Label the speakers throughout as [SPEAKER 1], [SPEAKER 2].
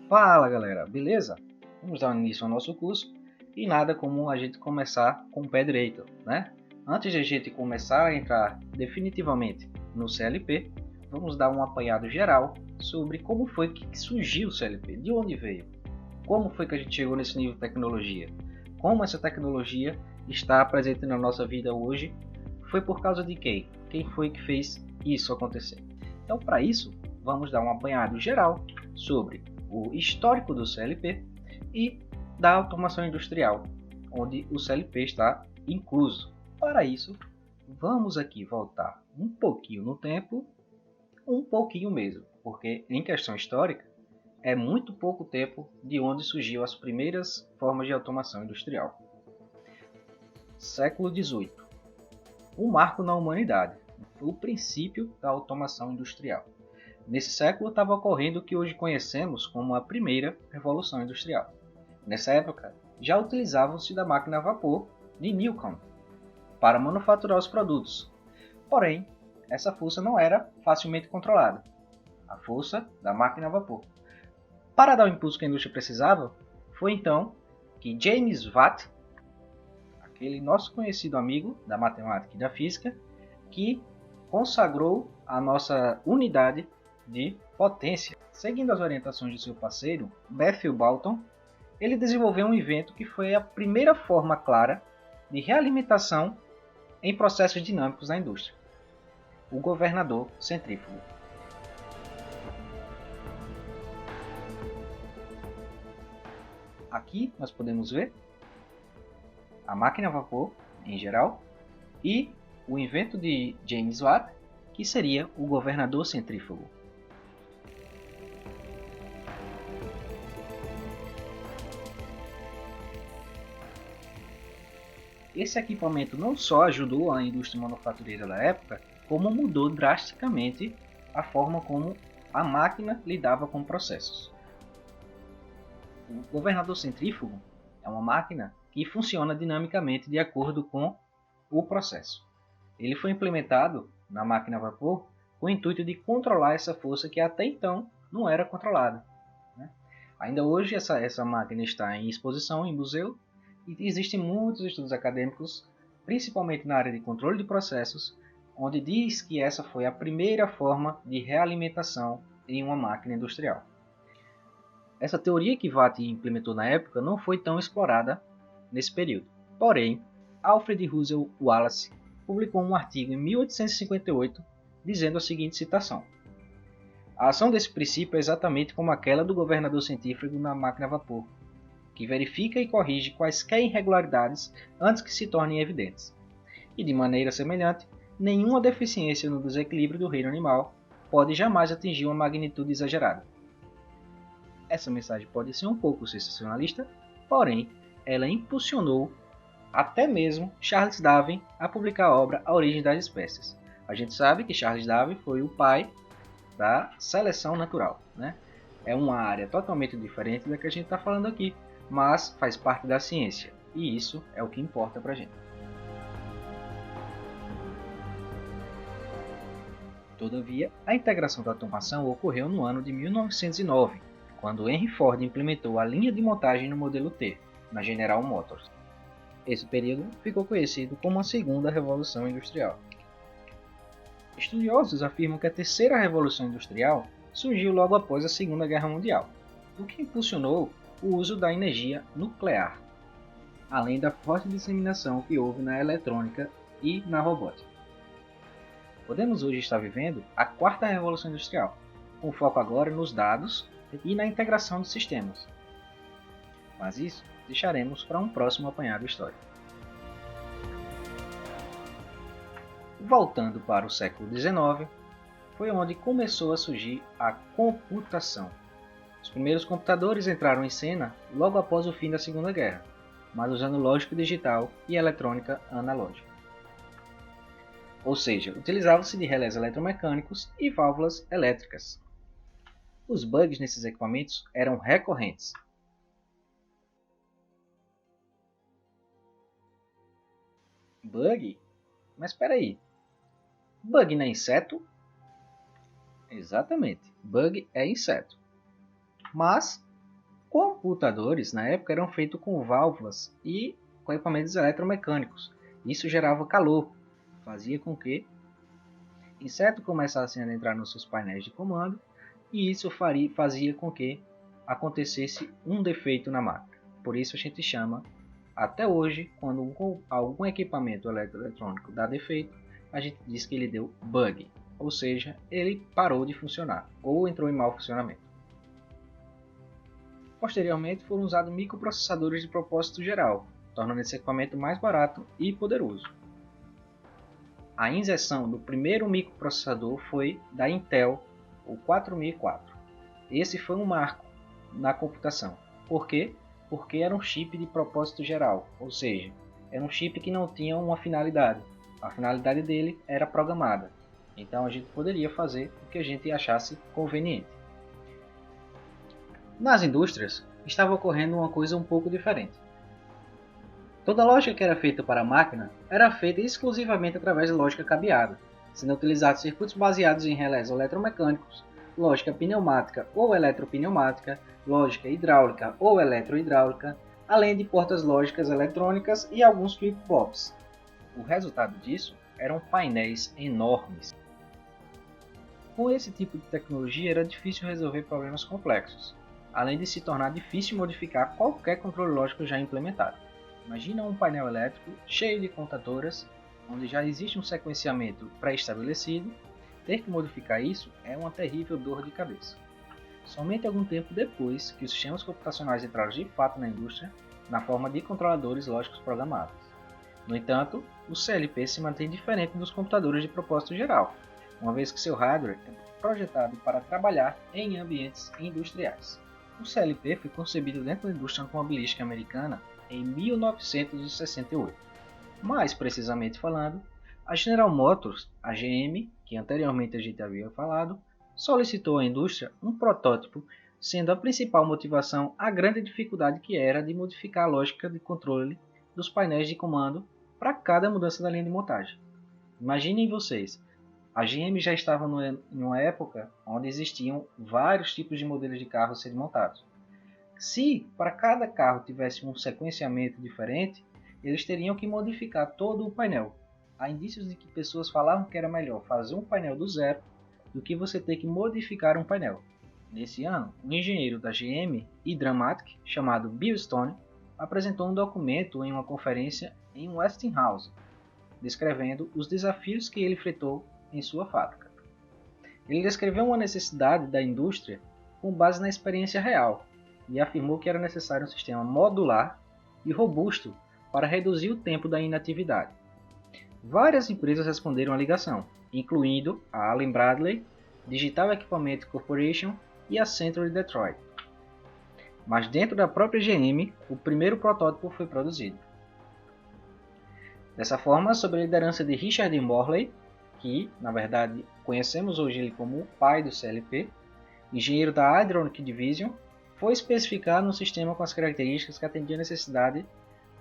[SPEAKER 1] Fala galera, beleza? Vamos dar início ao nosso curso e nada como a gente começar com o pé direito, né? Antes de a gente começar a entrar definitivamente no CLP, vamos dar um apanhado geral sobre como foi que surgiu o CLP, de onde veio, como foi que a gente chegou nesse nível de tecnologia, como essa tecnologia está presente na nossa vida hoje, foi por causa de quem? Quem foi que fez isso acontecer? Então, para isso, vamos dar um apanhado geral sobre o histórico do CLP e da automação industrial, onde o CLP está incluso. Para isso, vamos aqui voltar um pouquinho no tempo, um pouquinho mesmo, porque em questão histórica, é muito pouco tempo de onde surgiu as primeiras formas de automação industrial. Século XVIII. Um marco na humanidade, o princípio da automação industrial. Nesse século estava ocorrendo o que hoje conhecemos como a primeira revolução industrial. Nessa época, já utilizavam-se da máquina a vapor de Newcomen para manufaturar os produtos. Porém, essa força não era facilmente controlada, a força da máquina a vapor. Para dar o impulso que a indústria precisava, foi então que James Watt, aquele nosso conhecido amigo da matemática e da física, que consagrou a nossa unidade de potência. Seguindo as orientações de seu parceiro, Matthew Boulton, ele desenvolveu um invento que foi a primeira forma clara de realimentação em processos dinâmicos na indústria: o governador centrífugo. Aqui nós podemos ver a máquina a vapor em geral e o invento de James Watt, que seria o governador centrífugo. Esse equipamento não só ajudou a indústria manufatureira da época, como mudou drasticamente a forma como a máquina lidava com processos. O governador centrífugo é uma máquina que funciona dinamicamente de acordo com o processo. Ele foi implementado na máquina a vapor com o intuito de controlar essa força que até então não era controlada. Ainda hoje essa máquina está em exposição em museu e existem muitos estudos acadêmicos, principalmente na área de controle de processos, onde diz que essa foi a primeira forma de realimentação em uma máquina industrial. Essa teoria que Watt implementou na época não foi tão explorada nesse período. Porém, Alfred Russel Wallace publicou um artigo em 1858 dizendo a seguinte citação: a ação desse princípio é exatamente como aquela do governador centrífugo na máquina a vapor, que verifica e corrige quaisquer irregularidades antes que se tornem evidentes. E de maneira semelhante, nenhuma deficiência no desequilíbrio do reino animal pode jamais atingir uma magnitude exagerada. Essa mensagem pode ser um pouco sensacionalista, porém, ela impulsionou até mesmo Charles Darwin a publicar a obra A Origem das Espécies. A gente sabe que Charles Darwin foi o pai da seleção natural, né? É uma área totalmente diferente da que a gente está falando aqui, mas faz parte da ciência, e isso é o que importa para a gente. Todavia, a integração da automação ocorreu no ano de 1909, quando Henry Ford implementou a linha de montagem no modelo T, na General Motors. Esse período ficou conhecido como a Segunda Revolução Industrial. Estudiosos afirmam que a Terceira Revolução Industrial surgiu logo após a Segunda Guerra Mundial, o que impulsionou o uso da energia nuclear, além da forte disseminação que houve na eletrônica e na robótica. Podemos hoje estar vivendo a Quarta Revolução Industrial, com foco agora nos dados e na integração de sistemas. Mas isso deixaremos para um próximo apanhado histórico. Voltando para o século XIX, foi onde começou a surgir a computação. Os primeiros computadores entraram em cena logo após o fim da Segunda Guerra, mas usando lógica digital e eletrônica analógica. Ou seja, utilizava-se de relés eletromecânicos e válvulas elétricas. Os bugs nesses equipamentos eram recorrentes. Bug? Mas espera aí. Bug não é inseto? Exatamente, bug é inseto. Mas Computadores, na época, eram feitos com válvulas e com equipamentos eletromecânicos. Isso gerava calor, fazia com que insetos começassem a entrar nos seus painéis de comando, e isso fazia com que acontecesse um defeito na máquina. Por isso a gente chama, até hoje, quando algum equipamento eletrônico dá defeito, a gente diz que ele deu bug, ou seja, ele parou de funcionar ou entrou em mau funcionamento. Posteriormente foram usados microprocessadores de propósito geral, tornando esse equipamento mais barato e poderoso. A inserção do primeiro microprocessador foi da Intel, o 4004. Esse foi um marco na computação. Por quê? Porque era um chip de propósito geral, ou seja, era um chip que não tinha uma finalidade. A finalidade dele era programada. Então a gente poderia fazer o que a gente achasse conveniente. Nas indústrias, estava ocorrendo uma coisa um pouco diferente. Toda a lógica que era feita para a máquina era feita exclusivamente através da lógica cabeada, sendo utilizados circuitos baseados em relés eletromecânicos, lógica pneumática ou eletropneumática, lógica hidráulica ou eletrohidráulica, além de portas lógicas eletrônicas e alguns flip-flops. O resultado disso eram painéis enormes. Com esse tipo de tecnologia era difícil resolver problemas complexos, além de se tornar difícil modificar qualquer controle lógico já implementado. Imagina um painel elétrico cheio de contadoras, onde já existe um sequenciamento pré-estabelecido. Ter que modificar isso é uma terrível dor de cabeça. Somente algum tempo depois que os sistemas computacionais entraram de fato na indústria, na forma de controladores lógicos programados. No entanto, o CLP se mantém diferente dos computadores de propósito geral, uma vez que seu hardware é projetado para trabalhar em ambientes industriais. O CLP foi concebido dentro da indústria automobilística americana em 1968. Mais precisamente falando, a General Motors, a GM, que anteriormente a gente havia falado, solicitou à indústria um protótipo, sendo a principal motivação a grande dificuldade que era de modificar a lógica de controle dos painéis de comando para cada mudança da linha de montagem. Imaginem vocês, a GM já estava em uma época onde existiam vários tipos de modelos de carros sendo montados. Se para cada carro tivesse um sequenciamento diferente, eles teriam que modificar todo o painel. Há indícios de que pessoas falavam que era melhor fazer um painel do zero do que você ter que modificar um painel. Nesse ano, um engenheiro da GM e Dramatic, chamado Bill Stone, apresentou um documento em uma conferência em Westinghouse, descrevendo os desafios que ele enfrentou em sua fábrica. Ele descreveu uma necessidade da indústria com base na experiência real e afirmou que era necessário um sistema modular e robusto para reduzir o tempo da inatividade. Várias empresas responderam à ligação, incluindo a Allen Bradley, Digital Equipment Corporation e a Century Detroit. Mas dentro da própria GM, o primeiro protótipo foi produzido. Dessa forma, sob a liderança de Richard Morley, que, na verdade, conhecemos hoje ele como o pai do CLP, engenheiro da Hydronic Division, foi especificado um sistema com as características que atendiam a necessidade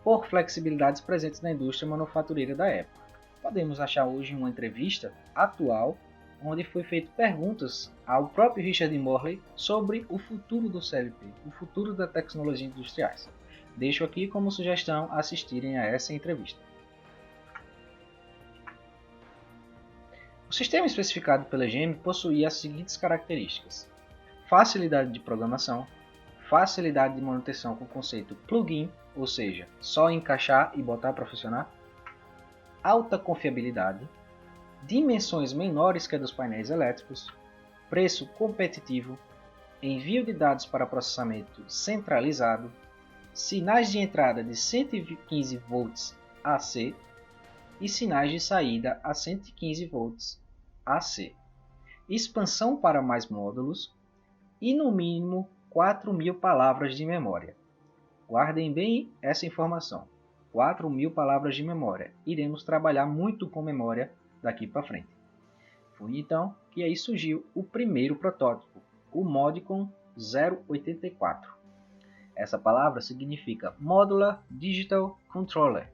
[SPEAKER 1] por flexibilidades presentes na indústria manufatureira da época. Podemos achar hoje uma entrevista atual onde foi feito perguntas ao próprio Richard Morley sobre o futuro do CLP, o futuro das tecnologias industriais. Deixo aqui como sugestão assistirem a essa entrevista. O sistema especificado pela GM possuía as seguintes características: facilidade de programação, facilidade de manutenção com o conceito plug-in, ou seja, só encaixar e botar para funcionar, alta confiabilidade, dimensões menores que a dos painéis elétricos, preço competitivo, envio de dados para processamento centralizado, sinais de entrada de 115 volts AC e sinais de saída a 115 volts AC, expansão para mais módulos e no mínimo 4.000 palavras de memória. Guardem bem essa informação, 4.000 palavras de memória. Iremos trabalhar muito com memória daqui para frente. Foi então que aí surgiu o primeiro protótipo, o Modicon 084. Essa palavra significa Modular Digital Controller,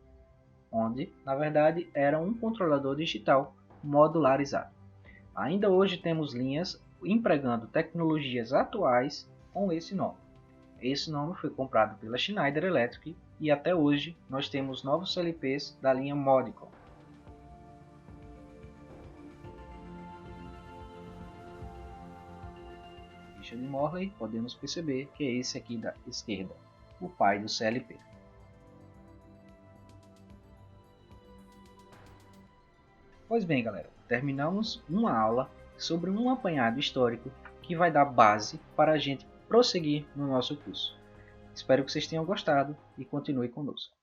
[SPEAKER 1] onde, na verdade, era um controlador digital modularizado. Ainda hoje temos linhas empregando tecnologias atuais com esse nome. esse nome foi comprado pela Schneider Electric e até hoje nós temos novos CLPs da linha Modicon. Richard Morley, podemos perceber que é esse aqui da esquerda, o pai do CLP. Pois bem, galera, terminamos uma aula sobre um apanhado histórico que vai dar base para a gente prosseguir no nosso curso. Espero que vocês tenham gostado e continue conosco.